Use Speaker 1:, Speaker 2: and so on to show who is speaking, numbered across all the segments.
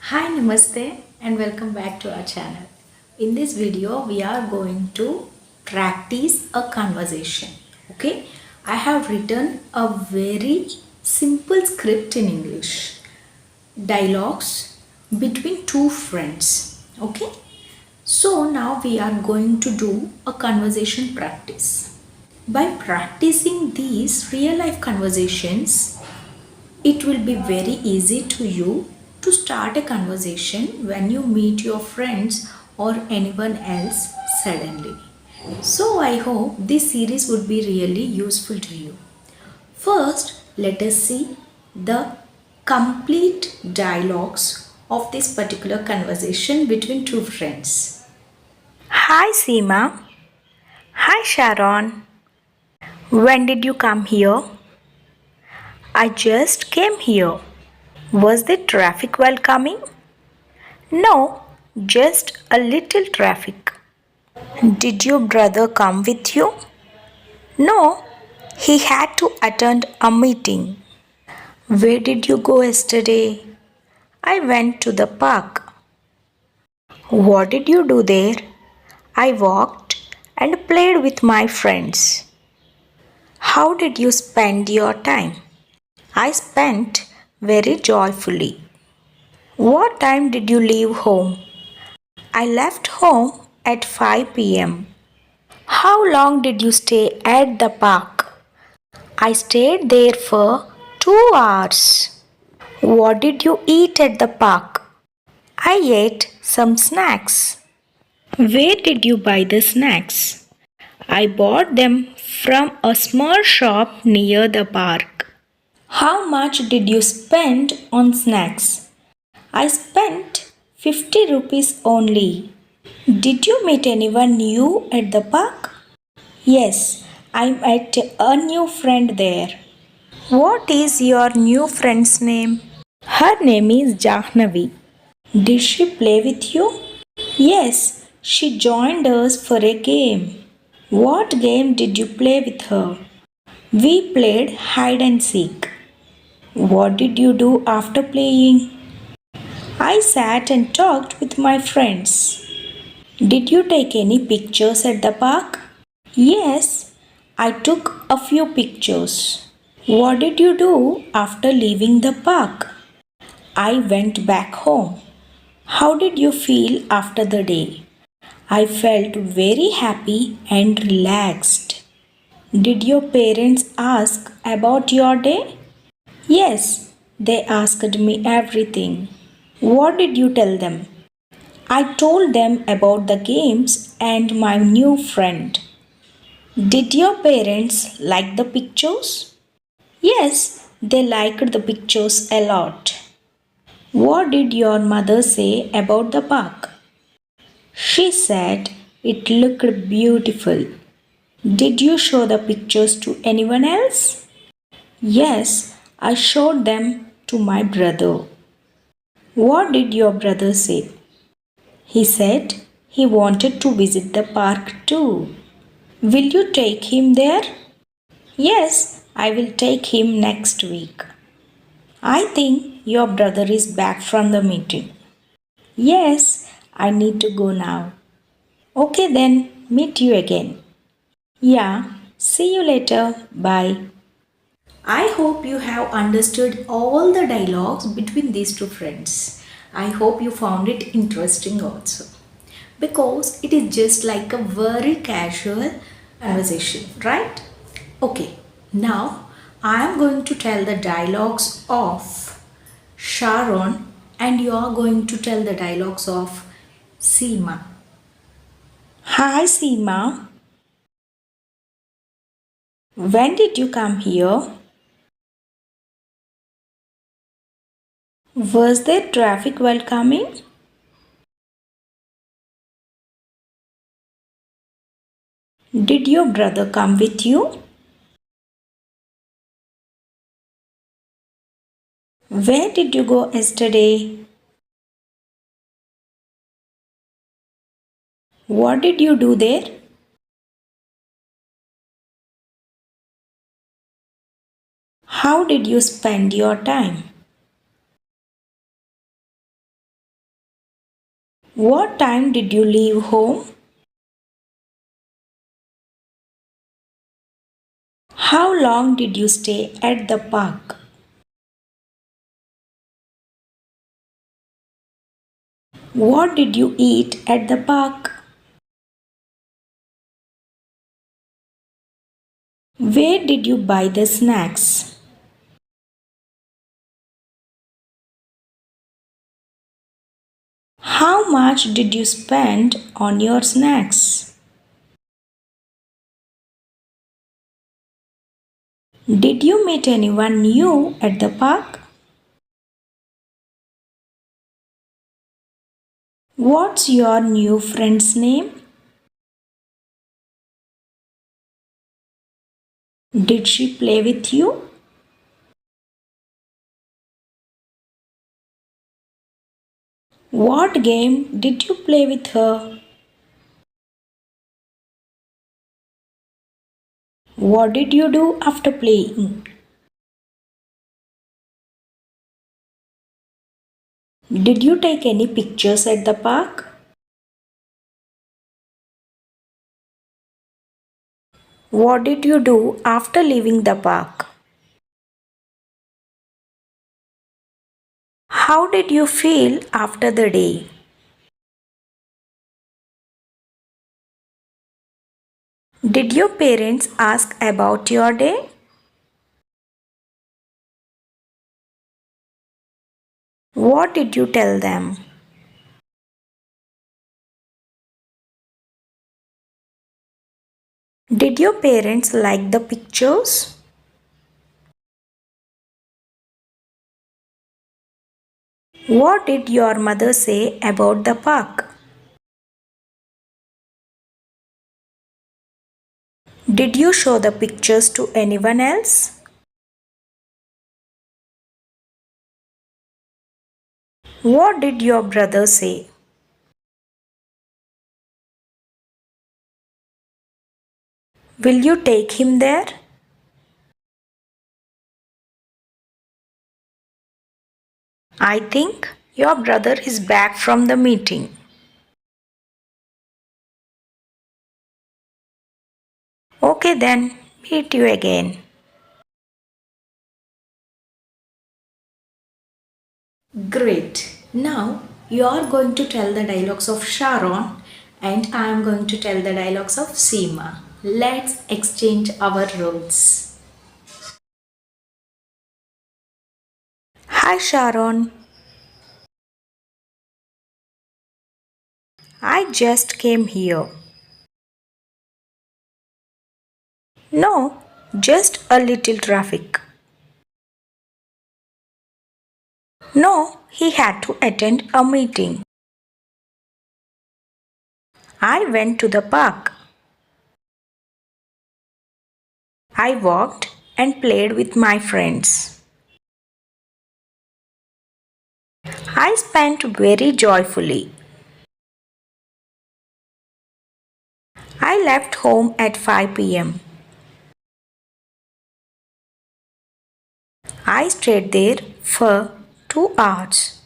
Speaker 1: Hi, Namaste, and welcome back to our channel. In this video, we are going to practice a conversation. Okay, I have written a very simple script in English. Dialogues between two friends. Okay, so now we are going to do a conversation practice. By practicing these real life conversations, it will be very easy to you to start a conversation when you meet your friends or anyone else suddenly. So, I hope this series would be really useful to you. First, let us see the complete dialogues of this particular conversation between two friends. Hi, Seema. Hi, Sharon. When did you come here? I just came here. Was the traffic while coming? No, just a little traffic. Did your brother come with you? No, he had to attend a meeting. Where did you go yesterday? I went to the park. What did you do there? I walked and played with my friends. How did you spend your time? I spent very joyfully. What time did you leave home? I left home at 5 p.m. How long did you stay at the park? I stayed there for 2 hours. What did you eat at the park? I ate some snacks. Where did you buy the snacks? I bought them from a small shop near the park. How much did you spend on snacks? I spent 50 rupees only. Did you meet anyone new at the park? Yes, I met a new friend there. What is your new friend's name? Her name is Jahnavi. Did she play with you? Yes, she joined us for a game. What game did you play with her? We played hide and seek. What did you do after playing? I sat and talked with my friends. Did you take any pictures at the park? Yes, I took a few pictures. What did you do after leaving the park? I went back home. How did you feel after the day? I felt very happy and relaxed. Did your parents ask about your day? Yes, they asked me everything. What did you tell them? I told them about the games and my new friend. Did your parents like the pictures? Yes, they liked the pictures a lot. What did your mother say about the park? She said it looked beautiful. Did you show the pictures to anyone else? Yes, I showed them to my brother. What did your brother say? He said he wanted to visit the park too. Will you take him there? Yes, I will take him next week. I think your brother is back from the meeting. Yes, I need to go now. Okay then, meet you again. Yeah, see you later. Bye. I hope you have understood all the dialogues between these two friends. I hope you found it interesting also. Because it is just like a very casual conversation, right? Okay, now I am going to tell the dialogues of Sharon and you are going to tell the dialogues of Seema. Hi Seema, when did you come here? Was there traffic while coming? Did your brother come with you? Where did you go yesterday? What did you do there? How did you spend your time? What time did you leave home? How long did you stay at the park? What did you eat at the park? Where did you buy the snacks? How much did you spend on your snacks? Did you meet anyone new at the park? What's your new friend's name? Did she play with you? What game did you play with her? What did you do after playing? Did you take any pictures at the park? What did you do after leaving the park? How did you feel after the day? Did your parents ask about your day? What did you tell them? Did your parents like the pictures? What did your mother say about the park? Did you show the pictures to anyone else? What did your brother say? Will you take him there? I think your brother is back from the meeting. Okay then, meet you again. Great. Now you are going to tell the dialogues of Sharon and I am going to tell the dialogues of Seema. Let's exchange our roles. Hi Sharon. I just came here. No, just a little traffic. No, he had to attend a meeting. I went to the park. I walked and played with my friends. I spent very joyfully. I left home at 5 p.m. I stayed there for 2 hours.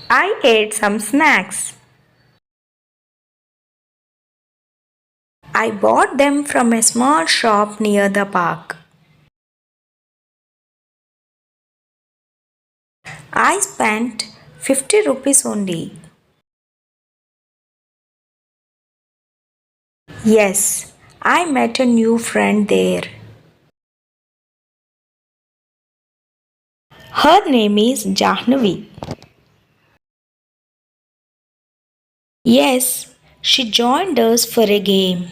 Speaker 1: I ate some snacks. I bought them from a small shop near the park. I spent 50 rupees only. Yes, I met a new friend there. Her name is Jahnavi. Yes, she joined us for a game.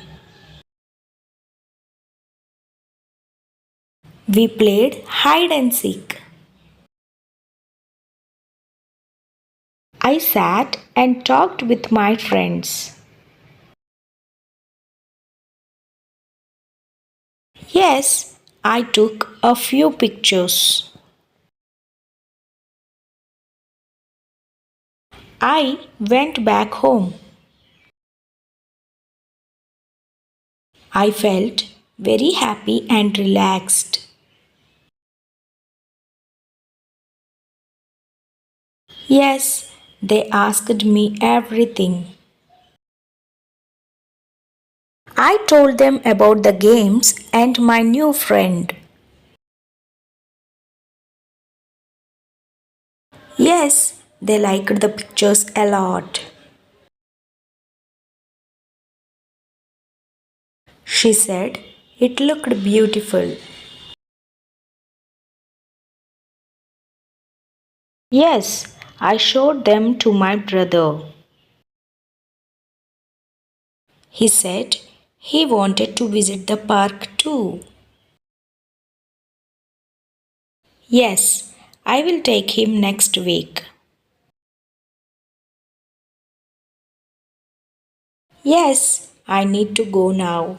Speaker 1: We played hide and seek. I sat and talked with my friends. Yes, I took a few pictures. I went back home. I felt very happy and relaxed. Yes, they asked me everything. I told them about the games and my new friend. Yes, they liked the pictures a lot. She said it looked beautiful. Yes, I showed them to my brother. He said he wanted to visit the park too. Yes, I will take him next week. Yes, I need to go now.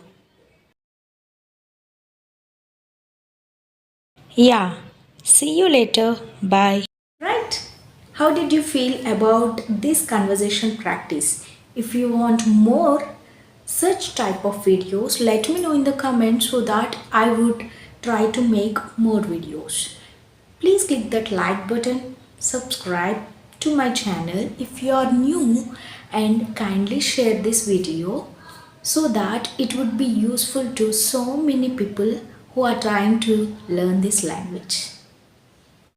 Speaker 1: Yeah, see you later. Bye. Right? How did you feel about this conversation practice? If you want more such type of videos, let me know in the comments so that I would try to make more videos. Please click that like button, subscribe to my channel if you are new, and kindly share this video so that it would be useful to so many people who are trying to learn this language.